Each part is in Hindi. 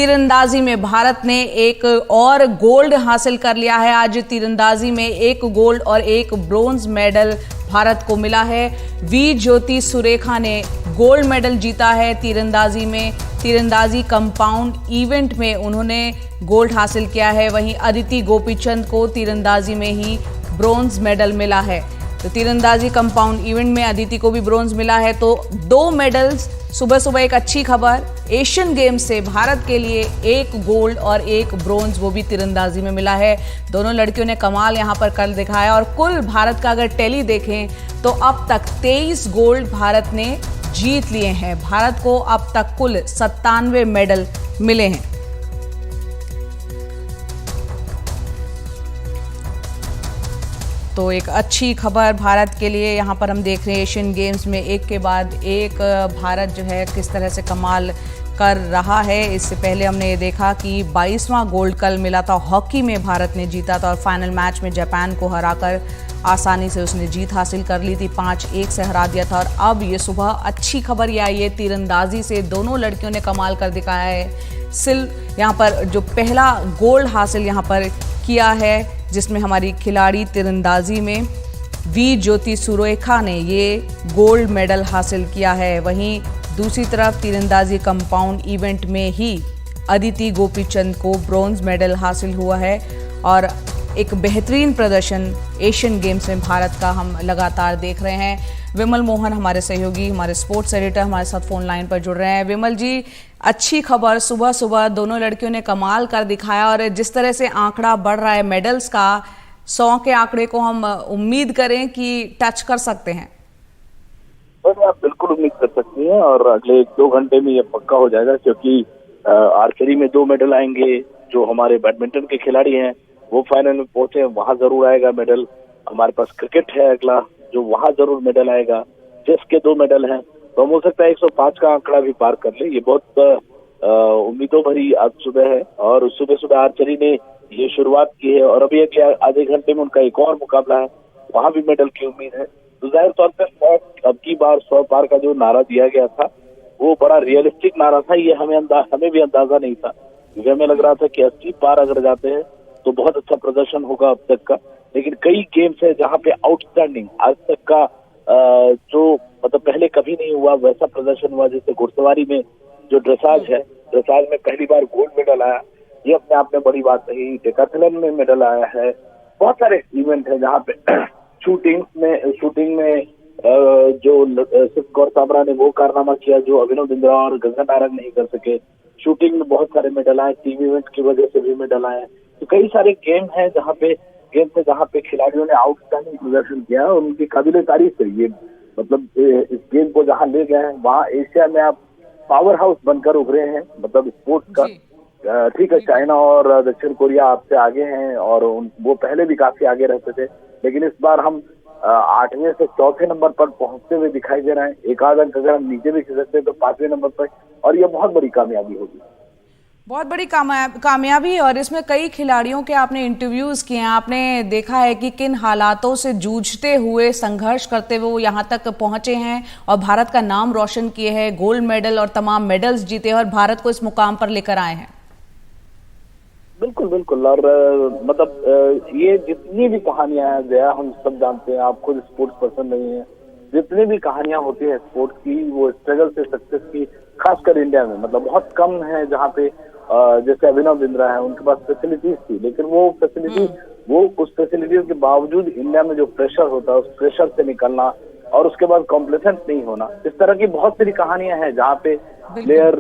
तीरंदाजी में भारत ने एक और गोल्ड हासिल कर लिया है। आज तीरंदाजी में एक गोल्ड और एक ब्रोंज मेडल भारत को मिला है। वी ज्योति सुरेखा ने गोल्ड मेडल जीता है तीरंदाजी में। तीरंदाजी कंपाउंड इवेंट में उन्होंने गोल्ड हासिल किया है। वहीं अदिति गोपीचंद को तीरंदाजी में ही ब्रोंज मेडल मिला है। तो तीरंदाजी कंपाउंड इवेंट में अदिति को भी ब्रोंज मिला है। तो 2 मेडल्स। सुबह सुबह एक अच्छी खबर, एशियन गेम्स से भारत के लिए एक गोल्ड और एक ब्रोंज वो भी तीरंदाजी में मिला है। दोनों लड़कियों ने कमाल यहां पर कर दिखाया। और कुल भारत का अगर टैली देखें तो अब तक 23 गोल्ड भारत ने जीत लिए हैं। भारत को अब तक कुल 97 मेडल मिले हैं। तो एक अच्छी खबर भारत के लिए यहाँ पर हम देख रहे हैं एशियन गेम्स में एक के बाद एक भारत जो है किस तरह से कमाल कर रहा है। इससे पहले हमने ये देखा कि 22वां गोल्ड कल मिला था। हॉकी में भारत ने जीता था और फाइनल मैच में जापान को हराकर आसानी से उसने जीत हासिल कर ली थी। 5-1 से हरा दिया था। और अब ये सुबह अच्छी खबर ये आई है तीरंदाजी से। दोनों लड़कियों ने कमाल कर दिखाया है। यहाँ पर जो पहला गोल्ड हासिल यहाँ पर किया है जिसमें हमारी खिलाड़ी तीरंदाजी में वी ज्योति सुरेखा ने ये गोल्ड मेडल हासिल किया है। वहीं दूसरी तरफ तीरंदाजी कंपाउंड इवेंट में ही अदिति गोपीचंद को ब्रोंज मेडल हासिल हुआ है। और एक बेहतरीन प्रदर्शन एशियन गेम्स में भारत का हम लगातार देख रहे हैं। विमल मोहन हमारे सहयोगी, हमारे स्पोर्ट्स एडिटर हमारे साथ फोन लाइन पर जुड़ रहे हैं। विमल जी, अच्छी खबर, सुबह सुबह दोनों लड़कियों ने कमाल कर दिखाया। और जिस तरह से आंकड़ा बढ़ रहा है मेडल्स का, 100 के आंकड़े को हम उम्मीद करें कि टच कर सकते हैं। तो आप बिल्कुल उम्मीद कर सकती हैं और अगले 1-2 घंटे में ये पक्का हो जाएगा, क्योंकि आर्चरी में 2 मेडल आएंगे। जो हमारे बैडमिंटन के खिलाड़ी हैं वो फाइनल में पहुंचे, वहां जरूर आएगा मेडल। हमारे पास क्रिकेट है अगला, जो वहां जरूर मेडल आएगा। चेस के 2 मेडल हैं, तो हो सकता है 105 का आंकड़ा भी पार कर ले। ये बहुत उम्मीदों भरी आज सुबह है। और सुबह सुबह आर्चरी ने ये शुरुआत की है और अभी आधे घंटे में उनका एक और मुकाबला है, वहां भी मेडल की उम्मीद है। तो जाहिर तौर पर 100 अब की बार 100 पार का जो नारा दिया गया था वो बड़ा रियलिस्टिक नारा था। ये हमें भी अंदाजा नहीं था, क्योंकि हमें लग रहा था कि 80 पार अगर जाते हैं तो बहुत अच्छा प्रदर्शन होगा अब तक का। लेकिन कई गेम्स है जहाँ पे आउटस्टैंडिंग आज तक का जो मतलब पहले कभी नहीं हुआ वैसा प्रदर्शन हुआ। जैसे घुड़सवारी में जो ड्रेसाज है, ड्रेसाज में पहली बार गोल्ड मेडल आया, ये अपने आप में बड़ी बात रही। डेकाथलॉन में मेडल आया है। बहुत सारे इवेंट है जहाँ पे शूटिंग में जो सिर्फ कौर साबरा ने वो कारनामा किया जो अभिनव बिंद्रा और गगन नारंग नहीं कर सके। शूटिंग में बहुत सारे मेडल आए, टीम इवेंट की वजह से भी मेडल आए। तो कई सारे गेम है जहाँ पे खिलाड़ियों ने आउटस्टैंडिंग प्रदर्शन किया और उनकी काबिले तारीफ है। ये मतलब इस गेम को जहाँ ले गए हैं वहाँ एशिया में आप पावर हाउस बनकर उभरे हैं, मतलब स्पोर्ट्स का। ठीक है, चाइना और दक्षिण कोरिया आपसे आगे हैं और वो पहले भी काफी आगे रहते थे, लेकिन इस बार हम 8वें से 4थे नंबर पर पहुंचते हुए दिखाई दे रहे हैं। एक आध अंक अगर हम नीचे भी खिसकते हैं तो 5वें नंबर पर, और ये बहुत बड़ी कामयाबी होगी, बहुत बड़ी कामयाबी। और इसमें कई खिलाड़ियों के आपने इंटरव्यूज किए हैं, आपने देखा है कि किन हालातों से जूझते हुए, संघर्ष करते हुए वो यहाँ तक पहुंचे हैं और भारत का नाम रोशन किए हैं, गोल्ड मेडल और तमाम मेडल्स जीते हैं और भारत को इस मुकाम पर लेकर आए हैं। बिल्कुल बिल्कुल। और मतलब ये जितनी भी कहानियां हैं जया, हम सब जानते हैं, आप खुद स्पोर्ट्स पर्सन नहीं है, जितनी भी कहानियां होती है स्पोर्ट्स की वो स्ट्रगल से सक्सेस की, खासकर इंडिया में मतलब बहुत कम है। जहाँ पे जैसे अभिनव बिंद्रा है, उनके पास फैसिलिटीज थी, लेकिन उस फैसिलिटीज के बावजूद इंडिया में जो प्रेशर होता है उस प्रेशर से निकलना और उसके बाद कॉम्प्लेसेंट नहीं होना। इस तरह की बहुत सारी कहानियां हैं जहाँ पे प्लेयर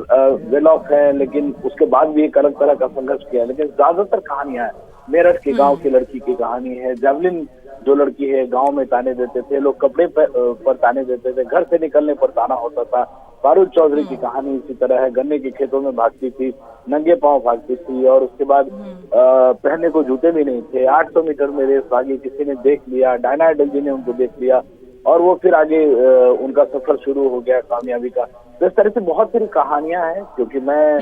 वेल ऑफ है लेकिन उसके बाद भी एक अलग तरह का संघर्ष किया। लेकिन ज्यादातर कहानियां हैं, मेरठ के गांव की लड़की की कहानी है, जेवलिन जो लड़की है गांव में ताने देते थे लोग, कपड़े पर ताने देते थे, घर से निकलने पर ताना होता था। फारूक चौधरी की कहानी इसी तरह है, गन्ने के खेतों में भागती थी, नंगे पांव भागती थी और उसके बाद पहनने को जूते भी नहीं थे। 800 मीटर में रेस भागी, किसी ने देख लिया, डायना एडल जी ने उनको देख लिया और वो फिर आगे उनका सफर शुरू हो गया कामयाबी का। तो इस तरह से बहुत सारी कहानियां हैं, क्योंकि मैं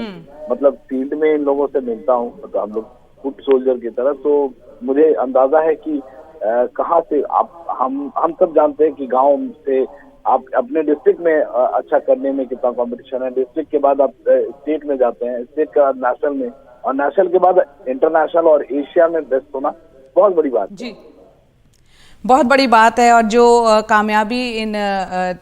मतलब फील्ड में इन लोगों से मिलता हूँ, मतलब हम लोग फुट सोल्जर की तरह, तो मुझे अंदाजा है कि कहाँ से हम सब जानते हैं कि गांव से आप अपने डिस्ट्रिक्ट में अच्छा करने में कितना कंपटीशन है, डिस्ट्रिक्ट के बाद आप स्टेट में जाते हैं, स्टेट के बाद नेशनल में, और नेशनल के बाद इंटरनेशनल और एशिया में बेस्ट होना बहुत बड़ी बात है। जी, बहुत बड़ी बात है। और जो कामयाबी इन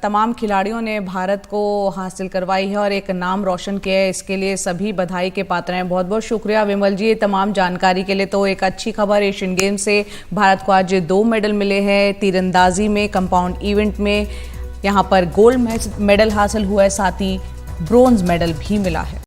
तमाम खिलाड़ियों ने भारत को हासिल करवाई है और एक नाम रोशन किया है, इसके लिए सभी बधाई के पात्र हैं। बहुत बहुत शुक्रिया विमल जी, ये तमाम जानकारी के लिए। तो एक अच्छी खबर, एशियन गेम्स से भारत को आज 2 मेडल मिले हैं। तीरंदाजी में कंपाउंड इवेंट में यहाँ पर गोल्ड मेडल हासिल हुआ है, साथ ही ब्रोंज मेडल भी मिला है।